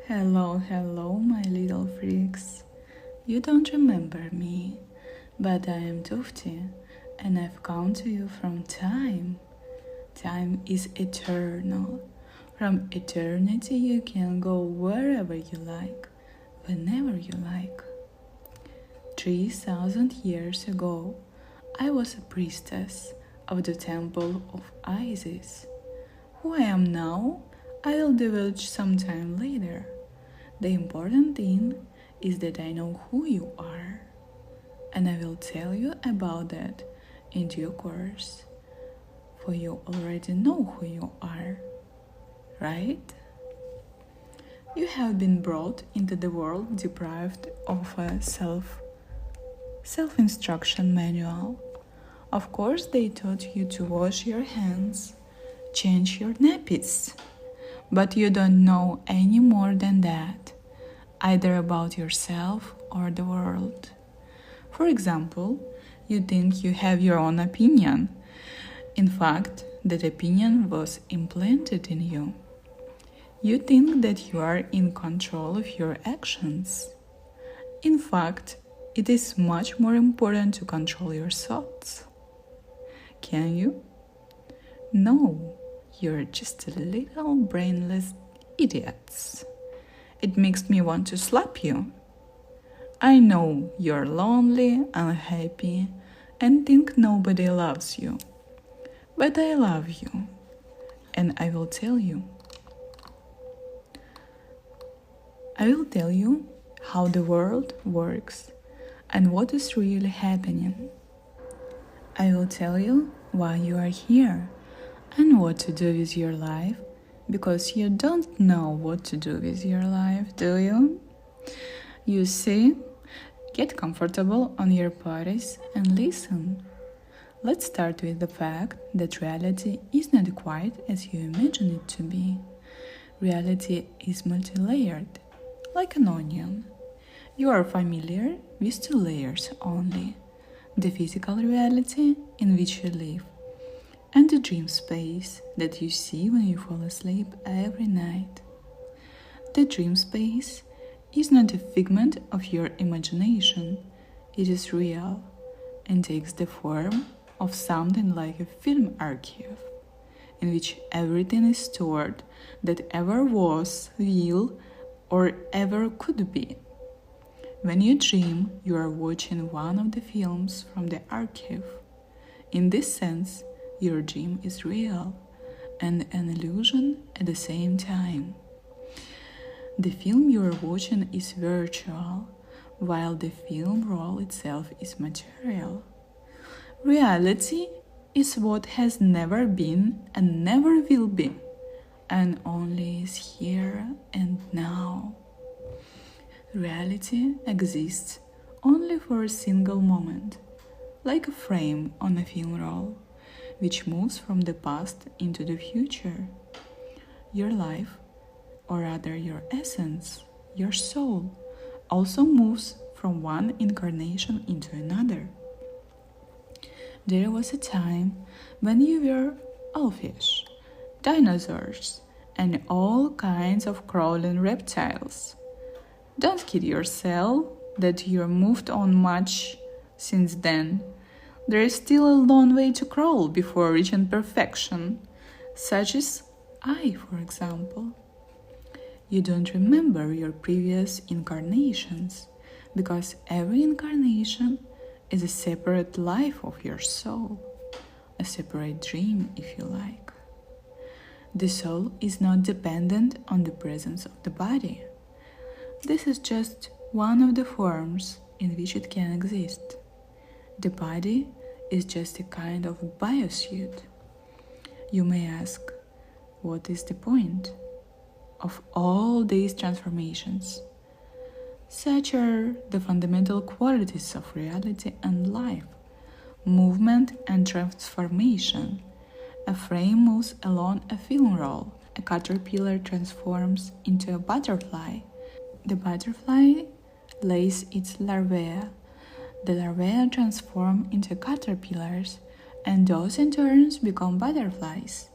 Hello, my little freaks. You don't remember me, but I am Tufti, and I've come to you from time. Time is eternal. From eternity, you can go wherever you like, whenever you like. 3,000 years ago, I was a priestess of the temple of Isis. Who I am now, I will divulge sometime later. The important thing is that I know who you are, and I will tell you about that in due course, for you already know who you are, right? You have been brought into the world deprived of a self-instruction manual. Of course, they taught you to wash your hands, change your nappies, but you don't know any more than that, either about yourself or the world. For example, you think you have your own opinion. In fact, that opinion was implanted in you. You think that you are in control of your actions. In fact, it is much more important to control your thoughts. Can you? No, you're just a little brainless idiots. It makes me want to slap you. I know you're lonely, unhappy, and think nobody loves you. But I love you, and I will tell you. I will tell you how the world works and what is really happening. I will tell you why you are here and what to do with your life, because you don't know what to do with your life, do you? You see, get comfortable on your bodies and listen. Let's start with the fact that reality is not quite as you imagine it to be. Reality is multi-layered, like an onion. You are familiar with 2 layers only: the physical reality in which you live, and the dream space that you see when you fall asleep every night. The dream space is not a figment of your imagination. It is real and takes the form of something like a film archive, in which everything is stored that ever was, will, or ever could be. When you dream, you are watching one of the films from the archive. In this sense, your dream is real and an illusion at the same time. The film you are watching is virtual, while the film roll itself is material. Reality is what has never been and never will be, and only is here and now. Reality exists only for a single moment, like a frame on a film roll, which moves from the past into the future. Your life, or rather your essence, your soul, also moves from one incarnation into another. There was a time when you were elfish, dinosaurs, and all kinds of crawling reptiles. Don't kid yourself that you moved on much since then. There is still a long way to crawl before reaching perfection, such as I, for example. You don't remember your previous incarnations, because every incarnation is a separate life of your soul, a separate dream, if you like. The soul is not dependent on the presence of the body. This is just one of the forms in which it can exist. The body is just a kind of biosuit. You may ask, what is the point of all these transformations? Such are the fundamental qualities of reality and life: movement and transformation. A frame moves along a film roll. A caterpillar transforms into a butterfly. The butterfly lays its larvae. The larvae transform into caterpillars, and those in turn become butterflies.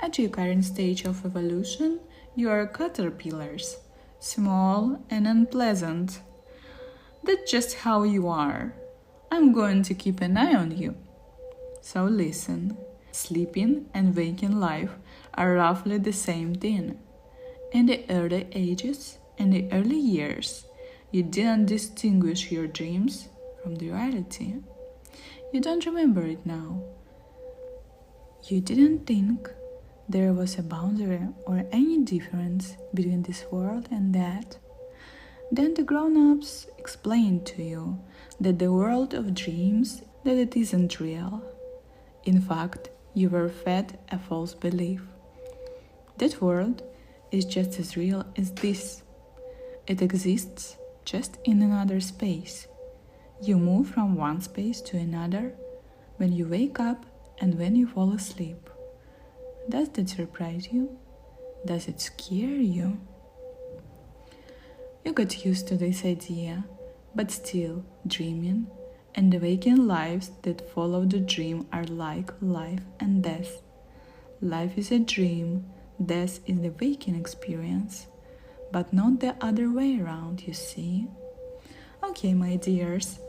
At your current stage of evolution, you are caterpillars, small and unpleasant. That's just how you are. I'm going to keep an eye on you. So listen, sleeping and waking life are roughly the same thing. In the early ages and the early years, you didn't distinguish your dreams from the reality. You don't remember it now. You didn't think there was a boundary or any difference between this world and that. Then the grown-ups explained to you that the world of dreams, that it isn't real. In fact, you were fed a false belief. That world is just as real as this. It exists just in another space. You move from one space to another when you wake up and when you fall asleep. Does that surprise you? Does it scare you? You got used to this idea, but still, dreaming and the waking lives that follow the dream are like life and death. Life is a dream, death is the waking experience, but not the other way around, you see. Okay, my dears,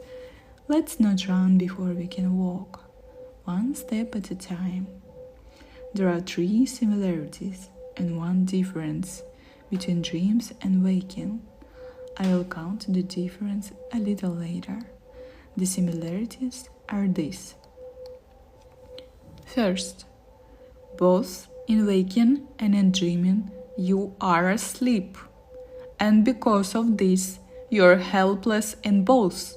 let's not run before we can walk, one step at a time. There are 3 similarities and 1 difference between dreams and waking. I will count the difference a little later. The similarities are these. First, both in waking and in dreaming, you are asleep. And because of this, you are helpless in both.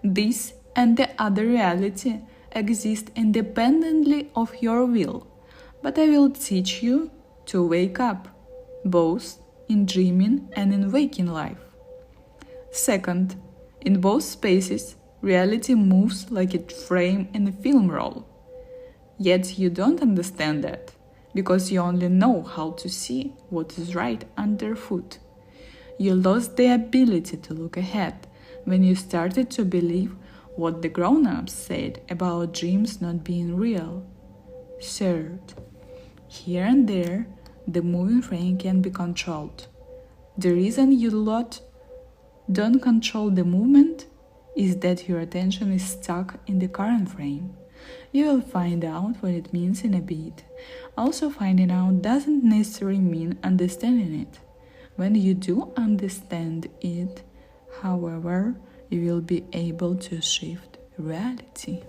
This and the other reality exist independently of your will. But I will teach you to wake up, both in dreaming and in waking life. Second, in both spaces, reality moves like a frame in a film roll. Yet you don't understand that, because you only know how to see what is right underfoot. You lost the ability to look ahead when you started to believe what the grown-ups said about dreams not being real. Third, here and there, the moving frame can be controlled. The reason you lot don't control the movement is that your attention is stuck in the current frame. You will find out what it means in a bit. Also, finding out doesn't necessarily mean understanding it. When you do understand it, however, you will be able to shift reality.